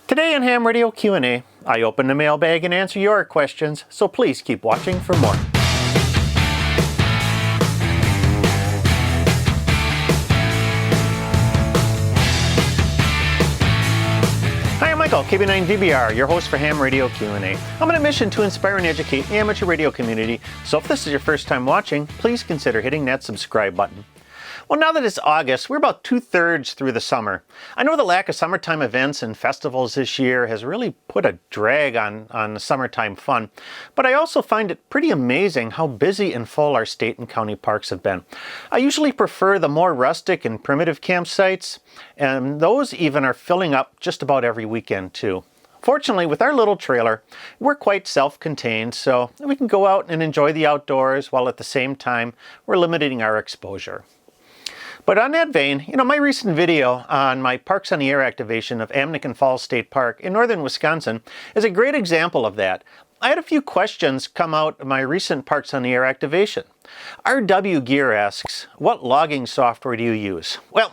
Today in Ham Radio Q&A, I open the mailbag and answer your questions, so please keep watching for more. Hi, I'm Michael, KB9VBR, your host for Ham Radio Q&A. I'm on a mission to inspire and educate the amateur radio community, so if this is your first time watching, please consider hitting that subscribe button. Well, now that it's August, we're about 2/3 through the summer. I know the lack of summertime events and festivals this year has really put a drag on the summertime fun, but I also find it pretty amazing how busy and full our state and county parks have been. I usually prefer the more rustic and primitive campsites, and those even are filling up just about every weekend too. Fortunately, with our little trailer, we're quite self-contained, so we can go out and enjoy the outdoors while at the same time we're limiting our exposure. But on that vein, my recent video on my Parks on the Air activation of Amnican Falls State Park in northern Wisconsin is a great example of that. I had a few questions come out of my recent Parks on the Air activation. RW Gear asks, what logging software do you use? Well,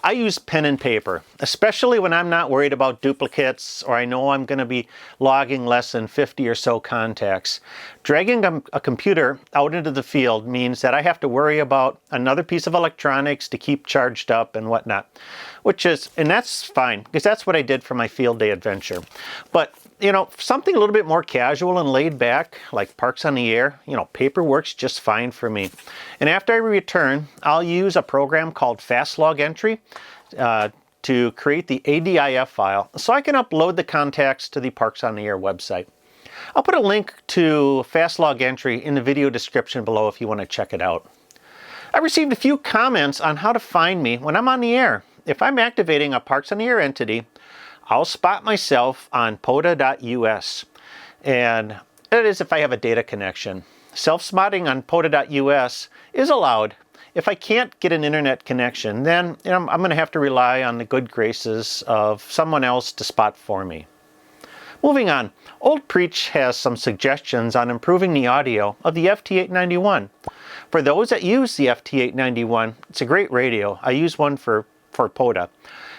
I use pen and paper, especially when I'm not worried about duplicates or I know I'm going to be logging less than 50 or so contacts. Dragging a computer out into the field means that I have to worry about another piece of electronics to keep charged up and whatnot, and that's fine because that's what I did for my field day adventure. But something a little bit more casual and laid back, like Parks on the Air, paper works just fine for me. And after I return, I'll use a program called Fast Log Entry to create the ADIF file so I can upload the contacts to the Parks on the Air website. I'll put a link to Fast Log Entry in the video description below if you want to check it out. I received a few comments on how to find me when I'm on the air. If I'm activating a Parks on the Air entity, I'll spot myself on POTA.us, and that is if I have a data connection. Self-spotting on POTA.us is allowed. If I can't get an internet connection, then I'm going to have to rely on the good graces of someone else to spot for me. Moving on, Old Preach has some suggestions on improving the audio of the FT891. For those that use the FT891, it's a great radio. I use one for POTA.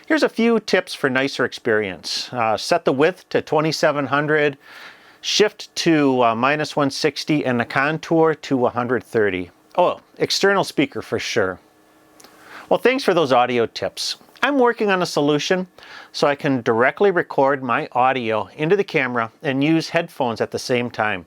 Here's a few tips for nicer experience. Set the width to 2700, shift to -160, and the contour to 130. Oh, external speaker for sure. Well, thanks for those audio tips. I'm working on a solution so I can directly record my audio into the camera and use headphones at the same time.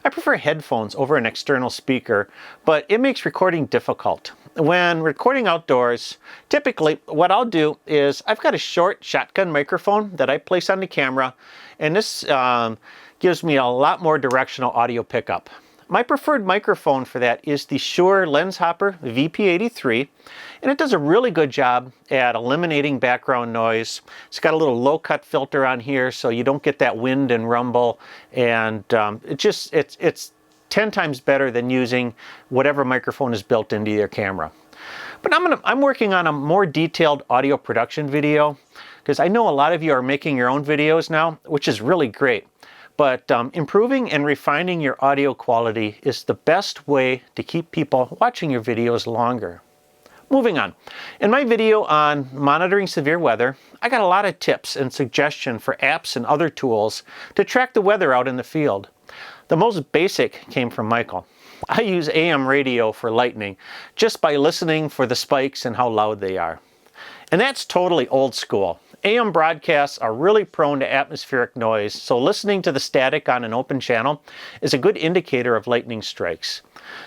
I prefer headphones over an external speaker, but it makes recording difficult. When recording outdoors, typically what I'll do is I've got a short shotgun microphone that I place on the camera, and this gives me a lot more directional audio pickup. My preferred microphone for that is the Shure Lens Hopper VP83, and it does a really good job at eliminating background noise. It's got a little low-cut filter on here so you don't get that wind and rumble, and it's 10 times better than using whatever microphone is built into your camera. But I'm working on a more detailed audio production video because I know a lot of you are making your own videos now, which is really great. But improving and refining your audio quality is the best way to keep people watching your videos longer. Moving on. In my video on monitoring severe weather, I got a lot of tips and suggestions for apps and other tools to track the weather out in the field. The most basic came from Michael. I use AM radio for lightning just by listening for the spikes and how loud they are. And that's totally old school. AM broadcasts are really prone to atmospheric noise, so listening to the static on an open channel is a good indicator of lightning strikes.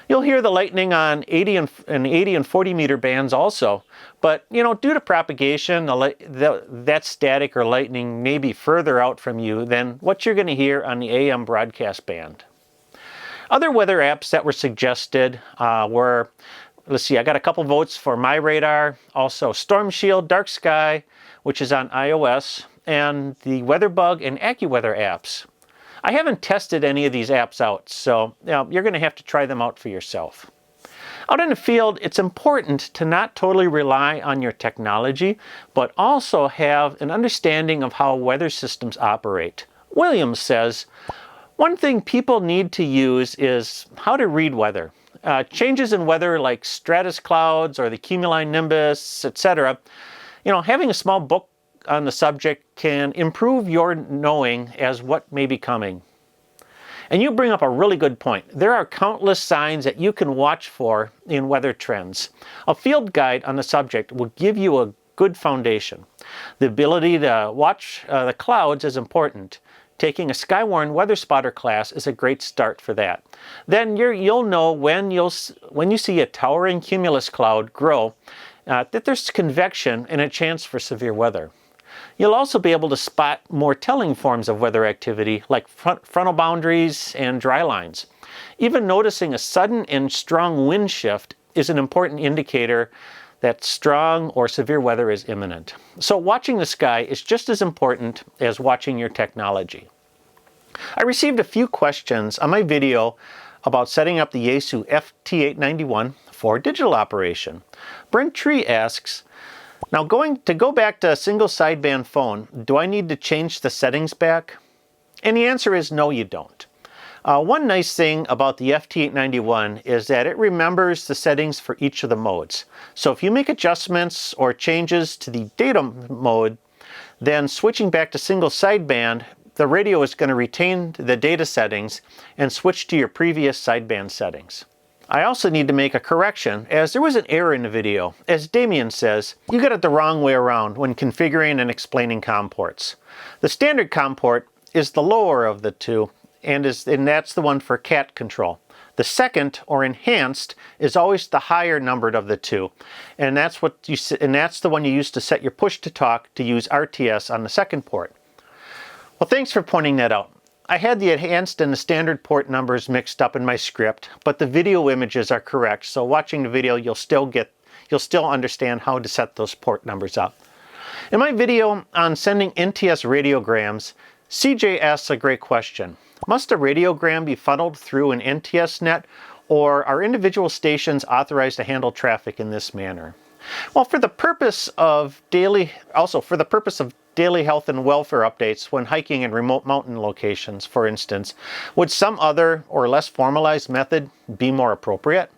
You'll hear the lightning on 80 and 40 meter bands also, but due to propagation, that static or lightning may be further out from you than what you're going to hear on the AM broadcast band. Other weather apps that were suggested were, let's see, I got a couple votes for My Radar, also Storm Shield, Dark Sky, which is on iOS, and the WeatherBug and AccuWeather apps. I haven't tested any of these apps out, so you're going to have to try them out for yourself. Out in the field, it's important to not totally rely on your technology, but also have an understanding of how weather systems operate. Williams says, one thing people need to use is how to read weather. Changes in weather like stratus clouds or the cumulonimbus, etc. Having a small book on the subject can improve your knowing as what may be coming. And you bring up a really good point. There are countless signs that you can watch for in weather trends. A field guide on the subject will give you a good foundation. The ability to watch the clouds is important. Taking a Skywarn Weather Spotter class is a great start for that. Then you'll know when you see a towering cumulus cloud grow that there's convection and a chance for severe weather. You'll also be able to spot more telling forms of weather activity like frontal boundaries and dry lines. Even noticing a sudden and strong wind shift is an important indicator that strong or severe weather is imminent. So watching the sky is just as important as watching your technology. I received a few questions on my video about setting up the Yaesu FT891 for digital operation. Brent Tree asks, now to go back to a single sideband phone, do I need to change the settings back? And the answer is no, you don't. One nice thing about the FT891 is that it remembers the settings for each of the modes. So if you make adjustments or changes to the data mode, then switching back to single sideband, the radio is going to retain the data settings and switch to your previous sideband settings. I also need to make a correction, as there was an error in the video. As Damien says, you got it the wrong way around when configuring and explaining COM ports. The standard COM port is the lower of the two, and that's the one for cat control. The second, or enhanced, is always the higher numbered of the two, and that's the one you use to set your push to talk to use RTS on the second port. Well, thanks for pointing that out. I had the enhanced and the standard port numbers mixed up in my script, but the video images are correct, so watching the video you'll still understand how to set those port numbers up. In my video on sending NTS radiograms, CJ asks a great question. Must a radiogram be funneled through an NTS net, or are individual stations authorized to handle traffic in this manner? Well, for the purpose of daily health and welfare updates when hiking in remote mountain locations, for instance, would some other or less formalized method be more appropriate?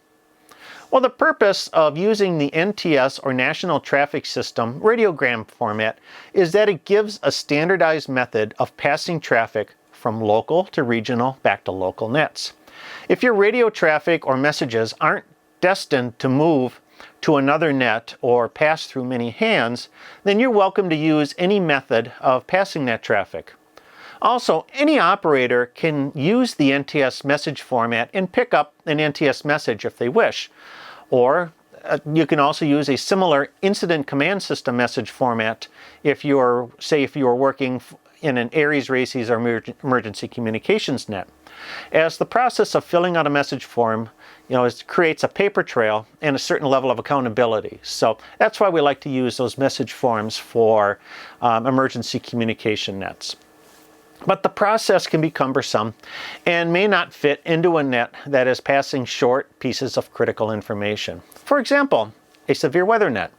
Well, the purpose of using the NTS or National Traffic System radiogram format is that it gives a standardized method of passing traffic from local to regional back to local nets. If your radio traffic or messages aren't destined to move to another net or pass through many hands, then you're welcome to use any method of passing that traffic. Also, any operator can use the NTS message format and pick up an NTS message if they wish. Or you can also use a similar incident command system message format if you are working in an ARES, RACES, or emergency communications net. As the process of filling out a message form, it creates a paper trail and a certain level of accountability. So that's why we like to use those message forms for emergency communication nets. But the process can be cumbersome and may not fit into a net that is passing short pieces of critical information. For example, a severe weather net.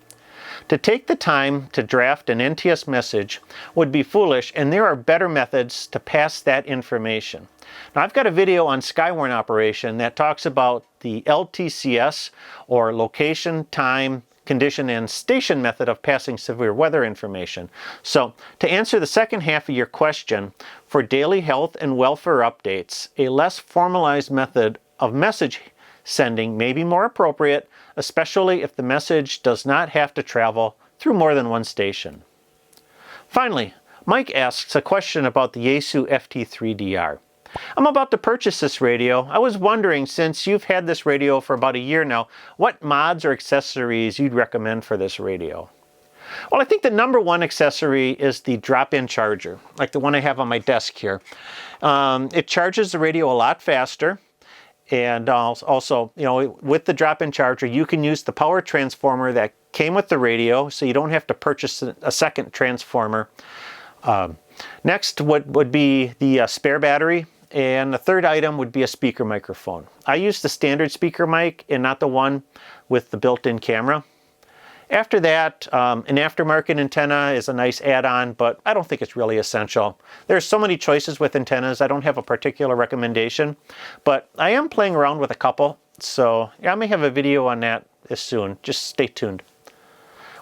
To take the time to draft an NTS message would be foolish, and there are better methods to pass that information. Now, I've got a video on Skywarn operation that talks about the LTCS, or location, time, condition, and station method of passing severe weather information. So, to answer the second half of your question, for daily health and welfare updates, a less formalized method of message sending may be more appropriate, especially if the message does not have to travel through more than one station. Finally, Mike asks a question about the Yaesu FT3DR. I'm about to purchase this radio. I was wondering, since you've had this radio for about a year now, what mods or accessories you'd recommend for this radio? Well, I think the number one accessory is the drop-in charger, like the one I have on my desk here. It charges the radio a lot faster. And also, with the drop-in charger, you can use the power transformer that came with the radio, so you don't have to purchase a second transformer. Next would be the spare battery, and the third item would be a speaker microphone. I use the standard speaker mic and not the one with the built-in camera. After that, an aftermarket antenna is a nice add-on, but I don't think it's really essential. There's so many choices with antennas, I don't have a particular recommendation, but I am playing around with a couple, so I may have a video on that soon. Just stay tuned.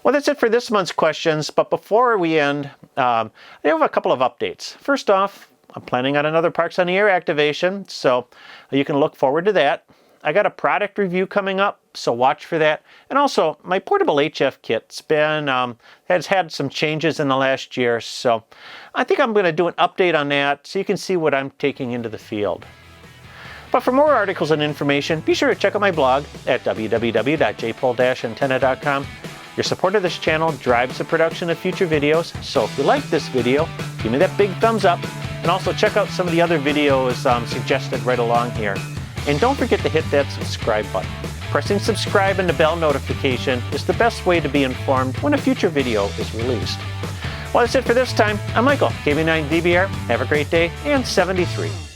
Well, that's it for this month's questions, but before we end, I have a couple of updates. First off, I'm planning on another Parks on the Air activation, so you can look forward to that. I got a product review coming up, so watch for that. And also, my portable HF kit's been has had some changes in the last year, so I think I'm going to do an update on that so you can see what I'm taking into the field. But for more articles and information, be sure to check out my blog at www.jpol-antenna.com. Your support of this channel drives the production of future videos, so if you like this video, give me that big thumbs up, and also check out some of the other videos suggested right along here. And don't forget to hit that subscribe button. Pressing subscribe and the bell notification is the best way to be informed when a future video is released. Well, that's it for this time. I'm Michael, KB9DBR. Have a great day, and 73.